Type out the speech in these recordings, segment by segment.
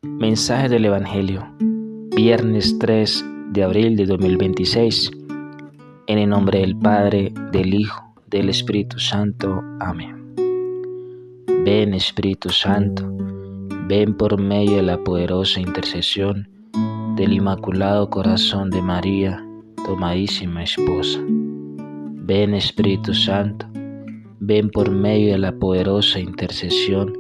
Mensaje del Evangelio, viernes 3 de abril de 2026. En el nombre del Padre, del Hijo, del Espíritu Santo. Amén. Ven, Espíritu Santo, ven por medio de la poderosa intercesión del Inmaculado Corazón de María, tu amadísima esposa. Ven, Espíritu Santo, ven por medio de la poderosa intercesión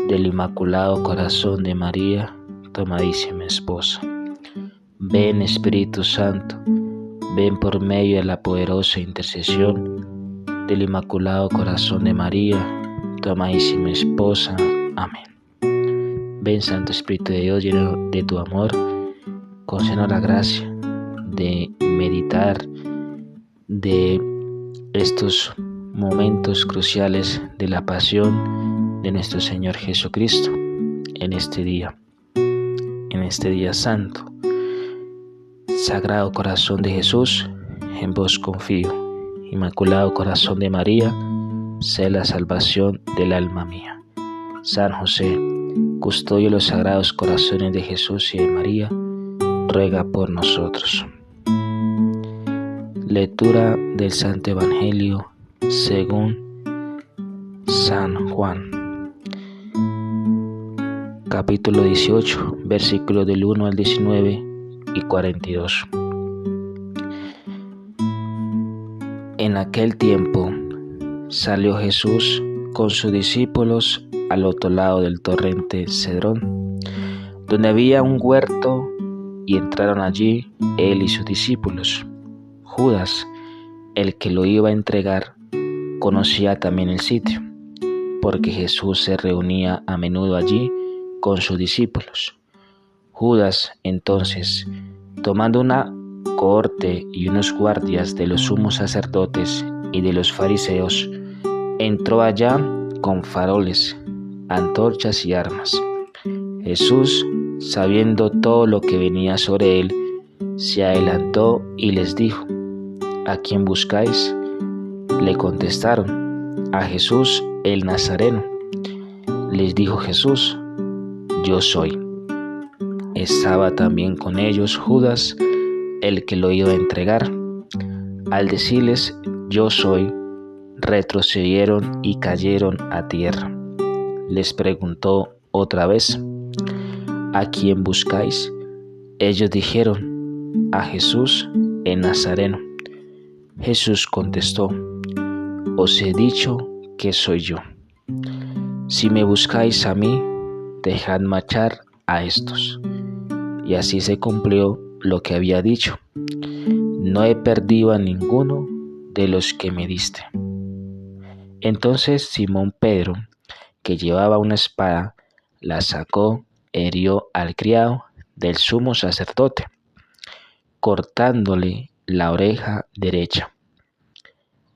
del Inmaculado Corazón de María, tu amadísima esposa. Ven, Espíritu Santo, ven por medio de la poderosa intercesión del Inmaculado Corazón de María, tu amadísima esposa. Amén. Ven, Santo Espíritu de Dios, lleno de tu amor, concédenos la gracia de meditar de estos momentos cruciales de la pasión de nuestro Señor Jesucristo en este día santo. Sagrado Corazón de Jesús, en vos confío. Inmaculado Corazón de María, sé la salvación del alma mía. San José, custodio de los sagrados corazones de Jesús y de María, ruega por nosotros. Lectura del Santo Evangelio según San Juan. Capítulo 18, versículos del 1 al 19 y 42. En aquel tiempo salió Jesús con sus discípulos al otro lado del torrente Cedrón, donde había un huerto, y entraron allí él y sus discípulos. Judas, el que lo iba a entregar, conocía también el sitio, porque Jesús se reunía a menudo allí con sus discípulos. Judas, entonces, tomando una cohorte y unos guardias de los sumos sacerdotes y de los fariseos, entró allá con faroles, antorchas y armas. Jesús, sabiendo todo lo que venía sobre él, se adelantó y les dijo: ¿A quién buscáis? Le contestaron: a Jesús el Nazareno. Les dijo Jesús: Yo soy. Estaba también con ellos Judas, el que lo iba a entregar. Al decirles: Yo soy, retrocedieron y cayeron a tierra. Les preguntó otra vez: ¿A quién buscáis? Ellos dijeron: a Jesús el Nazareno. Jesús contestó: Os he dicho que soy yo. Si me buscáis a mí, dejad marchar a estos. Y así se cumplió lo que había dicho: No he perdido a ninguno de los que me diste. Entonces Simón Pedro, que llevaba una espada, la sacó, hirió al criado del sumo sacerdote, cortándole la oreja derecha.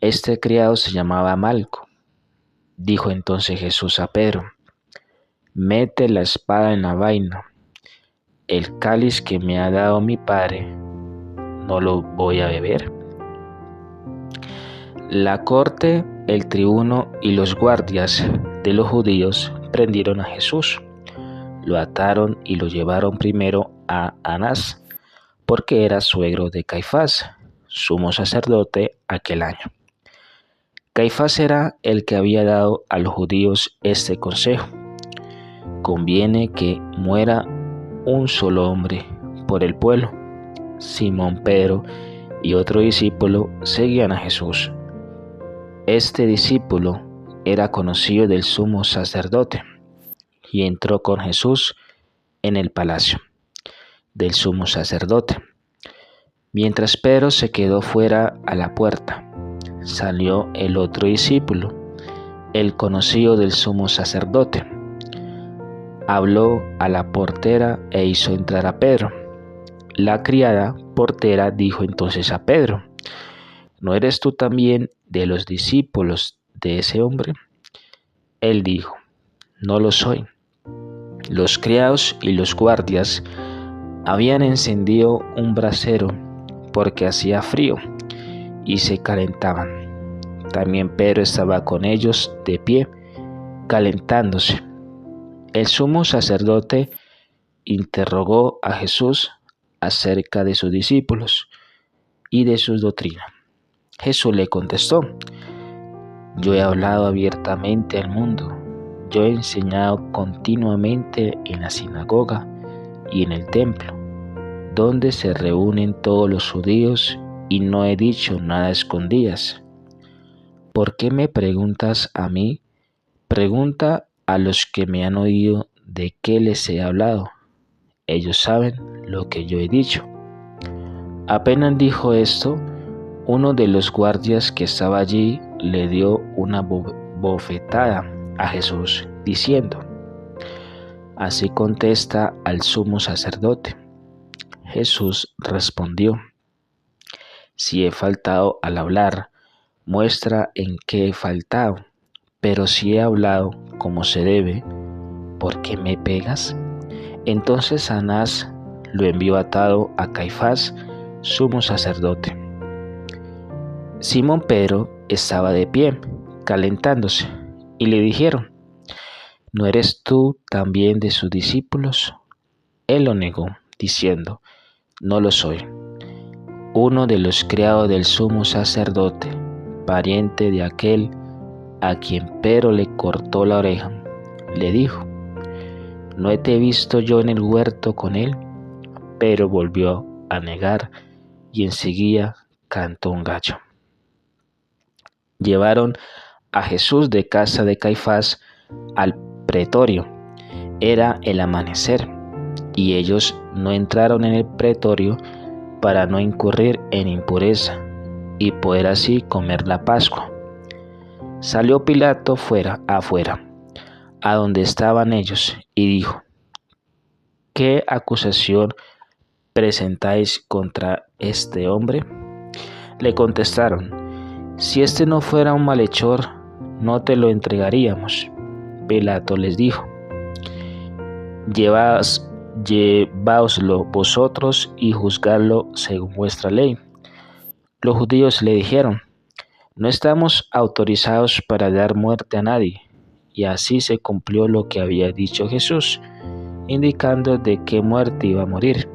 Este criado se llamaba Malco. Dijo entonces Jesús a Pedro: Mete la espada en la vaina. El cáliz que me ha dado mi Padre, ¿no lo voy a beber? La corte, el tribuno y los guardias de los judíos prendieron a Jesús. Lo ataron y lo llevaron primero a Anás, porque era suegro de Caifás, sumo sacerdote aquel año. Caifás era el que había dado a los judíos este consejo: conviene que muera un solo hombre por el pueblo. Simón Pedro y otro discípulo seguían a Jesús. Este discípulo era conocido del sumo sacerdote y entró con Jesús en el palacio del sumo sacerdote. Mientras Pedro se quedó fuera a la puerta, salió el otro discípulo, el conocido del sumo sacerdote. Habló a la portera e hizo entrar a Pedro. La criada portera dijo entonces a Pedro: ¿No eres tú también de los discípulos de ese hombre? Él dijo: No lo soy. Los criados y los guardias habían encendido un brasero porque hacía frío y se calentaban. También Pedro estaba con ellos de pie, calentándose. El sumo sacerdote interrogó a Jesús acerca de sus discípulos y de sus doctrinas. Jesús le contestó: yo he hablado abiertamente al mundo. Yo he enseñado continuamente en la sinagoga y en el templo, donde se reúnen todos los judíos, y no he dicho nada a escondidas. ¿Por qué me preguntas a mí? Pregunta a los que me han oído de qué les he hablado. Ellos saben lo que yo he dicho. Apenas dijo esto, uno de los guardias que estaba allí le dio una bofetada a Jesús, diciendo: así contesta al sumo sacerdote. Jesús respondió: si he faltado al hablar, muestra en qué he faltado, pero si he hablado como se debe, ¿por qué me pegas? Entonces Anás lo envió atado a Caifás, sumo sacerdote. Simón Pedro estaba de pie, calentándose, y le dijeron: ¿no eres tú también de sus discípulos? Él lo negó, diciendo: no lo soy. Uno de los criados del sumo sacerdote, pariente de aquel a quien Pedro le cortó la oreja, le dijo: ¿no te he visto yo en el huerto con él? Pero volvió a negar, y enseguida cantó un gallo. Llevaron a Jesús de casa de Caifás al pretorio. Era el amanecer, y ellos no entraron en el pretorio para no incurrir en impureza y poder así comer la Pascua. Salió Pilato afuera, a donde estaban ellos, y dijo: ¿qué acusación presentáis contra este hombre? Le contestaron: si este no fuera un malhechor, no te lo entregaríamos. Pilato les dijo: lleváoslo vosotros y juzgadlo según vuestra ley. Los judíos le dijeron: no estamos autorizados para dar muerte a nadie. Y así se cumplió lo que había dicho Jesús, indicando de qué muerte iba a morir.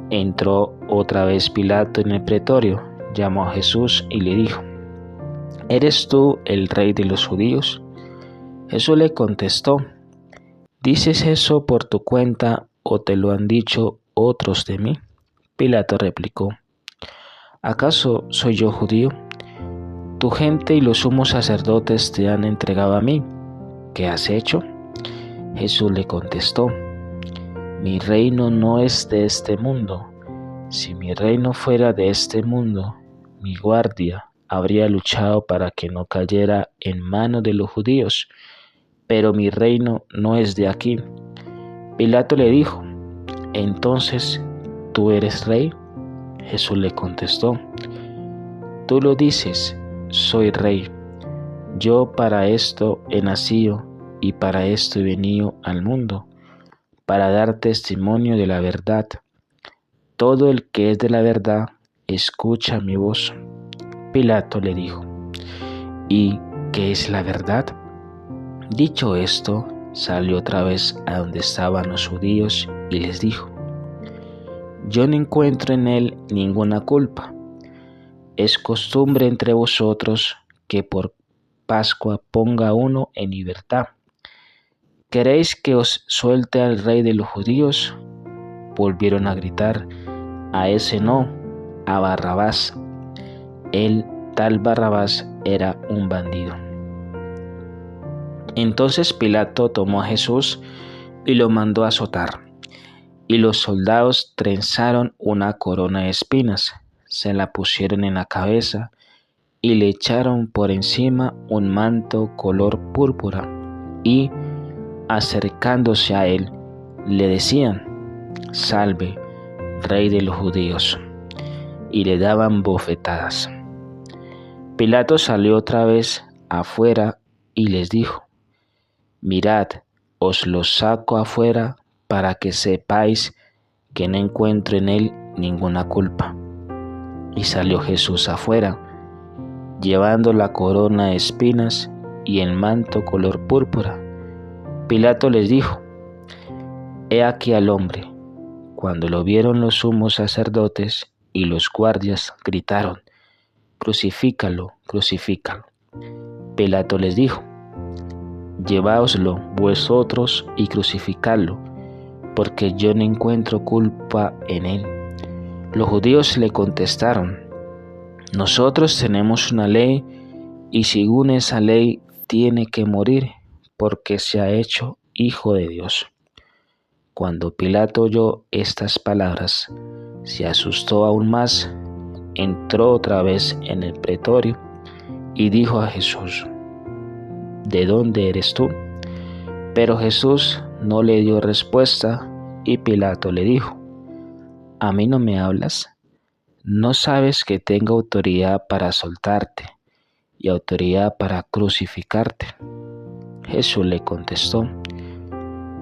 Entró otra vez Pilato en el pretorio, llamó a Jesús y le dijo: ¿eres tú el rey de los judíos? Jesús le contestó: ¿dices eso por tu cuenta o te lo han dicho otros de mí? Pilato replicó: ¿acaso soy yo judío? Tu gente y los sumos sacerdotes te han entregado a mí. ¿Qué has hecho? Jesús le contestó: mi reino no es de este mundo. Si mi reino fuera de este mundo, mi guardia habría luchado para que no cayera en manos de los judíos, pero mi reino no es de aquí. Pilato le dijo: entonces, ¿tú eres rey? Jesús le contestó: tú lo dices, soy rey. Yo para esto he nacido y para esto he venido al mundo, para dar testimonio de la verdad. Todo el que es de la verdad escucha mi voz. Pilato le dijo: ¿y qué es la verdad? Dicho esto, salió otra vez a donde estaban los judíos y les dijo: yo no encuentro en él ninguna culpa. Es costumbre entre vosotros que por Pascua ponga uno en libertad. ¿Queréis que os suelte al rey de los judíos? Volvieron a gritar: a ese no, a Barrabás. El tal Barrabás era un bandido. Entonces Pilato tomó a Jesús y lo mandó a azotar. Y los soldados trenzaron una corona de espinas, se la pusieron en la cabeza y le echaron por encima un manto color púrpura, y, acercándose a él, le decían: salve, rey de los judíos, y le daban bofetadas. Pilato salió otra vez afuera y les dijo: mirad, os lo saco afuera para que sepáis que no encuentro en él ninguna culpa. Y salió Jesús afuera, llevando la corona de espinas y el manto color púrpura. Pilato les dijo: He aquí al hombre. Cuando lo vieron los sumos sacerdotes y los guardias, gritaron: Crucifícalo, crucifícalo. Pilato les dijo: Lleváoslo vosotros y crucificadlo, porque yo no encuentro culpa en él. Los judíos le contestaron: Nosotros tenemos una ley, y según esa ley tiene que morir, porque se ha hecho hijo de Dios. Cuando Pilato oyó estas palabras, se asustó aún más, entró otra vez en el pretorio y dijo a Jesús: ¿De dónde eres tú? Pero Jesús no le dio respuesta, y Pilato le dijo: ¿A mí no me hablas? ¿No sabes que tengo autoridad para soltarte y autoridad para crucificarte? Jesús le contestó: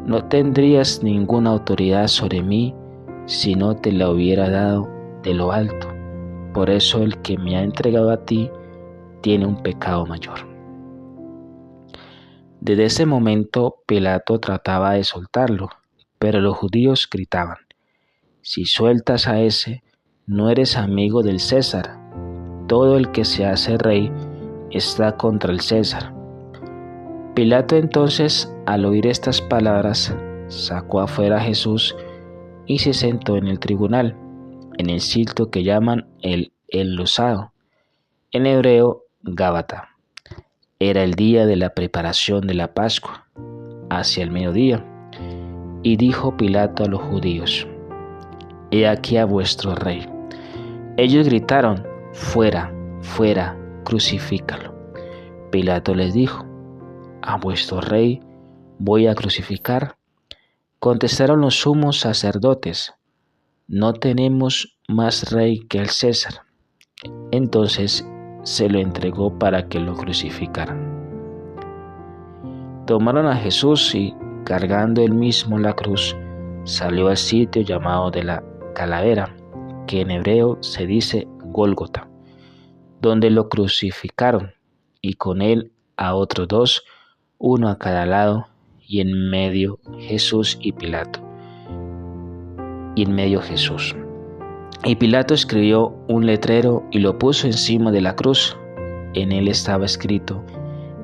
No tendrías ninguna autoridad sobre mí si no te la hubiera dado de lo alto. Por eso el que me ha entregado a ti tiene un pecado mayor. Desde ese momento Pilato trataba de soltarlo, pero los judíos gritaban: Si sueltas a ese, no eres amigo del César. Todo el que se hace rey está contra el César. Pilato entonces, al oír estas palabras, sacó afuera a Jesús y se sentó en el tribunal, en el sitio que llaman el enlosado, en hebreo Gábata. Era el día de la preparación de la Pascua, hacia el mediodía, y dijo Pilato a los judíos: He aquí a vuestro rey. Ellos gritaron: Fuera, fuera, crucifícalo. Pilato les dijo: ¿A vuestro rey voy a crucificar? Contestaron los sumos sacerdotes: No tenemos más rey que el César. Entonces se lo entregó para que lo crucificaran. Tomaron a Jesús y, cargando él mismo la cruz, salió al sitio llamado de la Calavera, que en hebreo se dice Gólgota, donde lo crucificaron, y con él a otros dos, uno a cada lado, y en medio Jesús y Pilato. Y Pilato escribió un letrero y lo puso encima de la cruz. En él estaba escrito: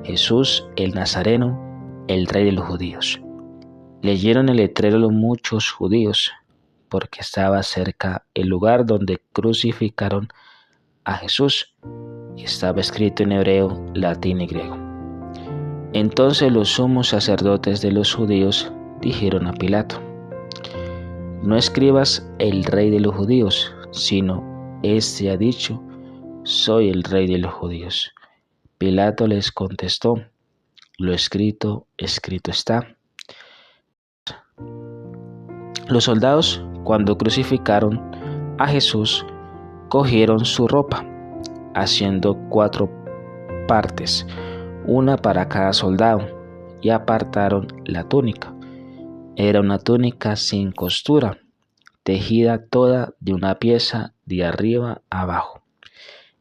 Jesús el Nazareno, el Rey de los judíos. Leyeron el letrero los muchos judíos, porque estaba cerca el lugar donde crucificaron a Jesús, y estaba escrito en hebreo, latín y griego. Entonces los sumos sacerdotes de los judíos dijeron a Pilato: No escribas el Rey de los judíos, sino este ha dicho: Soy el Rey de los judíos. Pilato les contestó: Lo escrito, escrito está. Los soldados, cuando crucificaron a Jesús, cogieron su ropa, haciendo 4 partes, una para cada soldado, y apartaron la túnica. Era una túnica sin costura, tejida toda de una pieza de arriba a abajo.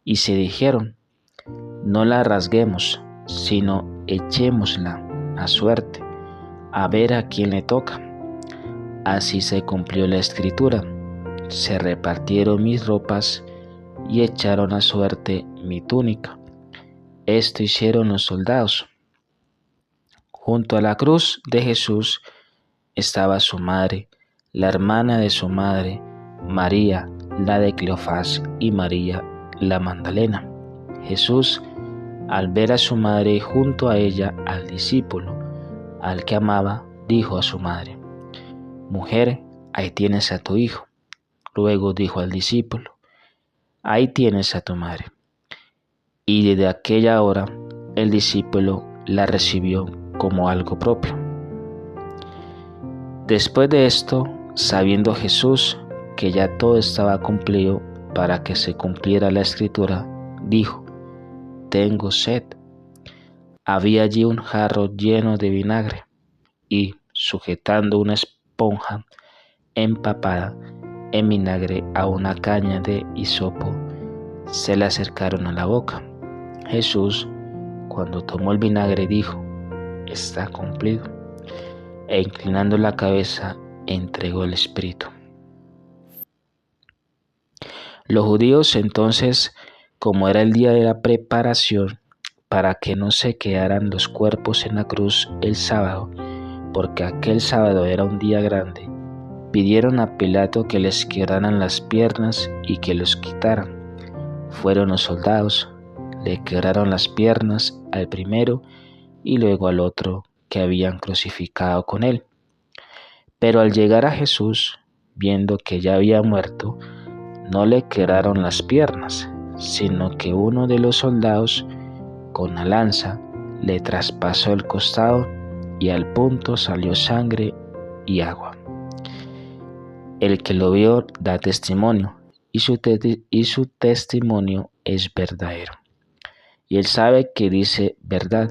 Y se dijeron: No la rasguemos, sino echémosla a suerte, a ver a quién le toca. Así se cumplió la escritura: Se repartieron mis ropas y echaron a suerte mi túnica. Esto hicieron los soldados. Junto a la cruz de Jesús estaba su madre, la hermana de su madre, María, la de Cleofás, y María, la Magdalena. Jesús, al ver a su madre y junto a ella al discípulo, al que amaba, dijo a su madre: Mujer, ahí tienes a tu hijo. Luego dijo al discípulo: Ahí tienes a tu madre. Y desde aquella hora el discípulo la recibió como algo propio. Después de esto, sabiendo Jesús que ya todo estaba cumplido para que se cumpliera la escritura, dijo: Tengo sed. Había allí un jarro lleno de vinagre, y, sujetando una esponja empapada en vinagre a una caña de hisopo, se le acercaron a la boca. Jesús, cuando tomó el vinagre, dijo: Está cumplido. E inclinando la cabeza, entregó el espíritu. Los judíos entonces, como era el día de la preparación, para que no se quedaran los cuerpos en la cruz el sábado, porque aquel sábado era un día grande, pidieron a Pilato que les quebraran las piernas y que los quitaran. Fueron los soldados, le quebraron las piernas al primero y luego al otro que habían crucificado con él. Pero al llegar a Jesús, viendo que ya había muerto, no le quebraron las piernas, sino que uno de los soldados, con la lanza, le traspasó el costado y al punto salió sangre y agua. El que lo vio da testimonio, y su testimonio es verdadero. Y él sabe que dice verdad,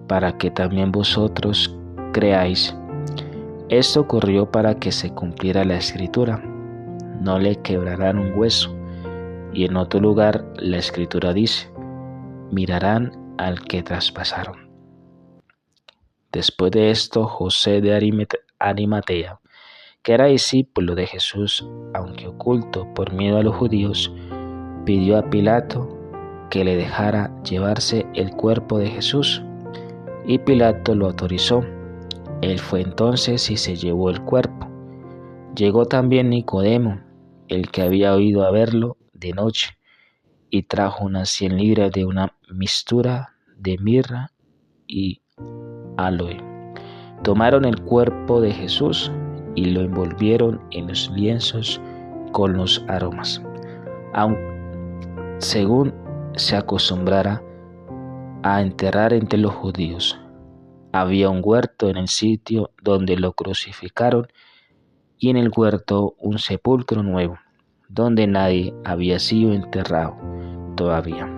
para que también vosotros creáis. Esto ocurrió para que se cumpliera la escritura: no le quebrarán un hueso. Y en otro lugar la escritura dice: mirarán al que traspasaron. Después de esto, José de Arimatea, que era discípulo de Jesús, aunque oculto por miedo a los judíos, pidió a Pilato que le dejara llevarse el cuerpo de Jesús, y Pilato lo autorizó. Él fue entonces y se llevó el cuerpo. Llegó también Nicodemo, el que había oído a verlo de noche, y trajo unas 100 libras de una mixtura de mirra y aloe. Tomaron el cuerpo de Jesús y lo envolvieron en los lienzos con los aromas, según se acostumbrara a enterrar entre los judíos. Había un huerto en el sitio donde lo crucificaron, y en el huerto un sepulcro nuevo, donde nadie había sido enterrado todavía.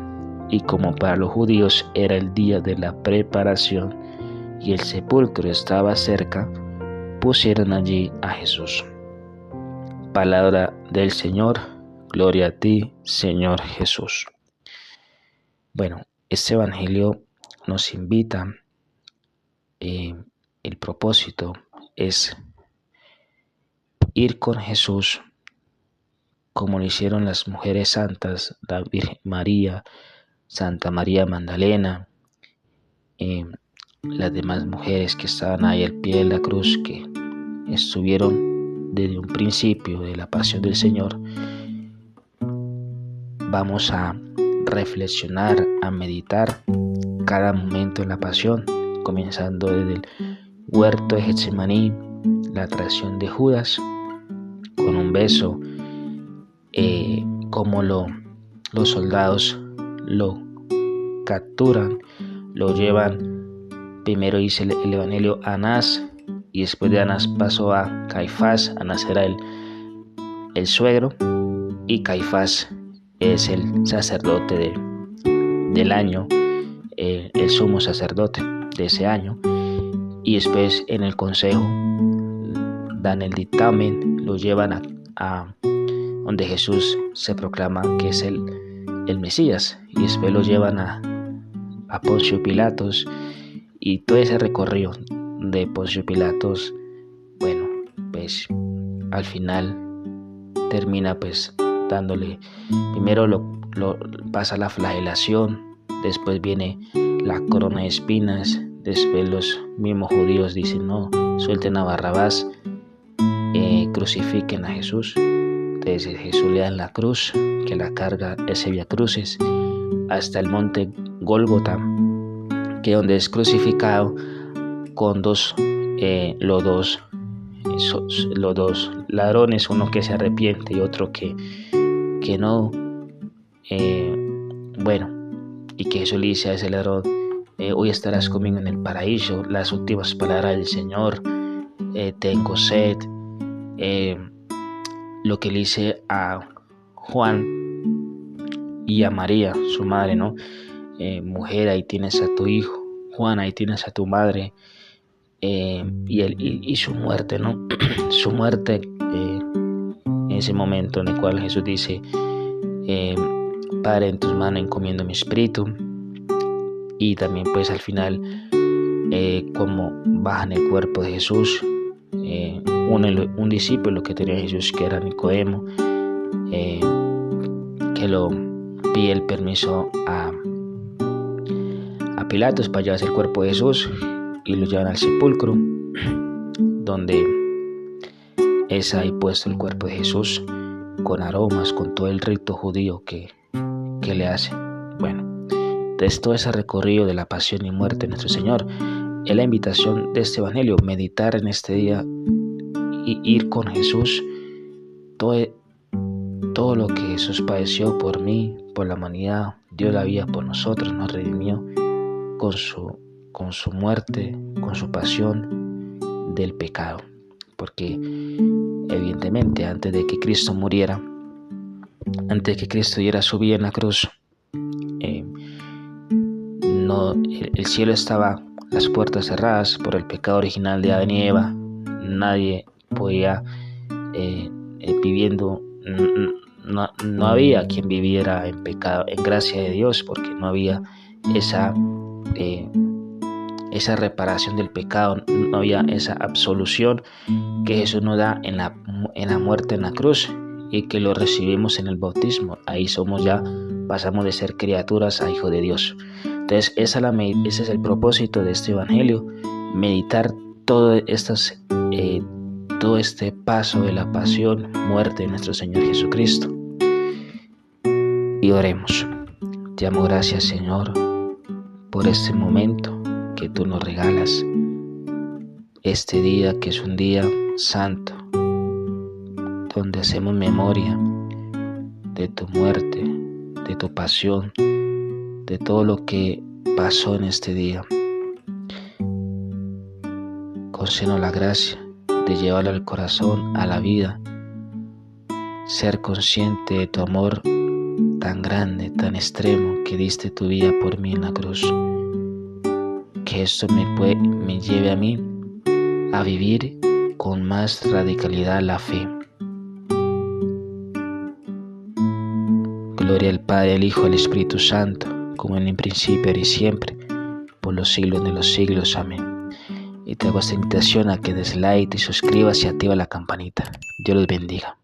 Y como para los judíos era el día de la preparación y el sepulcro estaba cerca, pusieron allí a Jesús. Palabra del Señor. Gloria a ti, Señor Jesús. Bueno, este evangelio nos invita, el propósito es ir con Jesús como lo hicieron las mujeres santas, la Virgen María, Santa María Magdalena, las demás mujeres que estaban ahí al pie de la cruz, que estuvieron desde un principio de la pasión del Señor. Vamos a reflexionar, a meditar cada momento de la pasión, comenzando desde el huerto de Getsemaní, la traición de Judas con un beso, como los soldados lo capturan, lo llevan. Primero dice el evangelio a Anás, y después de Anás pasó a Caifás. Anás era el suegro, y Caifás es el sacerdote del año, el sumo sacerdote de ese año. Y después en el consejo dan el dictamen, lo llevan a donde Jesús se proclama que es el Mesías, y después lo llevan a Poncio Pilatos, y todo ese recorrido de Poncio Pilatos, bueno, pues al final termina pues dándole, primero lo pasa la flagelación, después viene la corona de espinas, después los mismos judíos dicen: no, suelten a Barrabás, crucifiquen a Jesús. Entonces Jesús le da la cruz, que la carga ese Vía Crucis, hasta el monte Gólgota, que donde es crucificado con los dos ladrones, uno que se arrepiente y otro que no. Y que Jesús le dice a ese ladrón: hoy estarás conmigo en el paraíso. Las últimas palabras del Señor: tengo sed. Lo que le dice a Juan y a María, su madre, ¿no? Mujer, ahí tienes a tu hijo. Juan, ahí tienes a tu madre. Y su muerte, ¿no? Su muerte, en ese momento en el cual Jesús dice: Padre, en tus manos encomiendo mi espíritu. Y también pues al final, como bajan el cuerpo de Jesús, un discípulo que tenía Jesús, que era Nicodemo, que lo pide el permiso a Pilatos para llevarse el cuerpo de Jesús y lo llevan al sepulcro, donde es ahí puesto el cuerpo de Jesús con aromas, con todo el rito judío que le hace. Bueno, entonces todo ese recorrido de la pasión y muerte de nuestro Señor es la invitación de este evangelio: meditar en este día y ir con Jesús todo lo que Jesús padeció por mí, por la humanidad. Dio la vida por nosotros, nos redimió con su muerte, con su pasión del pecado. Porque evidentemente antes de que Cristo muriera, antes de que Cristo diera su vida en la cruz, el cielo estaba, las puertas cerradas por el pecado original de Adán y Eva. Nadie podía viviendo, no había quien viviera en pecado, en gracia de Dios, porque no había esa reparación del pecado, no había esa absolución que Jesús nos da en la muerte en la cruz y que lo recibimos en el bautismo. Ahí pasamos de ser criaturas a hijos de Dios. Entonces ese es el propósito de este evangelio: meditar todo este paso de la pasión, muerte de nuestro Señor Jesucristo. Y oremos. Te damos gracias, Señor, por este momento que tú nos regalas, este día que es un día santo, donde hacemos memoria de tu muerte, de tu pasión, de todo lo que pasó en este día. Concédenos la gracia de llevarlo al corazón, a la vida, ser consciente de tu amor tan grande, tan extremo, que diste tu vida por mí en la cruz. Que esto me lleve a mí a vivir con más radicalidad la fe. Gloria al Padre, al Hijo, al Espíritu Santo, como en el principio, ahora y siempre, por los siglos de los siglos. Amén. Y te hago esta invitación a que des like, te suscribas y activa la campanita. Dios los bendiga.